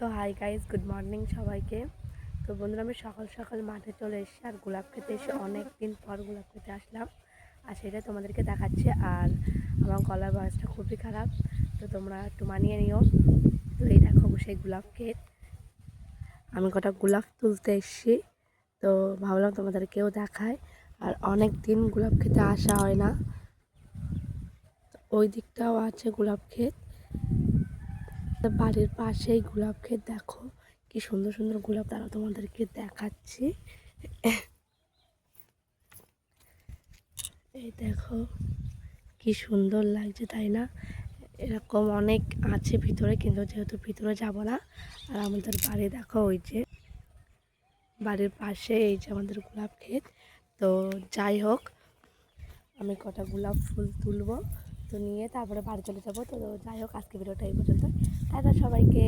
তো hi guys, good morning সবাইকে। তো বন্ধুরা, আমি সকাল সকাল মাঠে চলে এসেছি আর গোলাপ খেতে এসে অনেক দিন পর গোলাপ খেতে আসলাম, আর সেটা তোমাদেরকে দেখাচ্ছে। আর আমার গলার ভয়েসটা খুবই খারাপ, তো তোমরা একটু মানিয়ে নিও। তো এই দেখো সেই গোলাপ ক্ষেত, আমি কটা গোলাপ তুলতে এসেছি, তো ভাবলাম তোমাদেরকেও দেখায়। আর অনেক দিন গোলাপ খেতে আসা হয় না। ওই দিকটাও আছে গোলাপ ক্ষেত, বাড়ির পাশেই গোলাপ ক্ষেত। দেখো কি সুন্দর সুন্দর গোলাপ, তারা তোমাদেরকে দেখাচ্ছি। এই দেখো কি সুন্দর লাগছে, তাই না? এরকম অনেক আছে ভিতরে, কিন্তু যেহেতু ভিতরে যাব না। আর আমাদের বাড়ি দেখো, ওই যে বাড়ির পাশে এই যে আমাদের গোলাপ ক্ষেত। তো যাই হোক, আমি কটা গোলাপ ফুল তুলবো, তো নিয়ে তারপরে বাড়ি চলে যাবো। তো যাই হোক, আজকে ভিডিওটা এই পর্যন্ত। টাটা সবাইকে।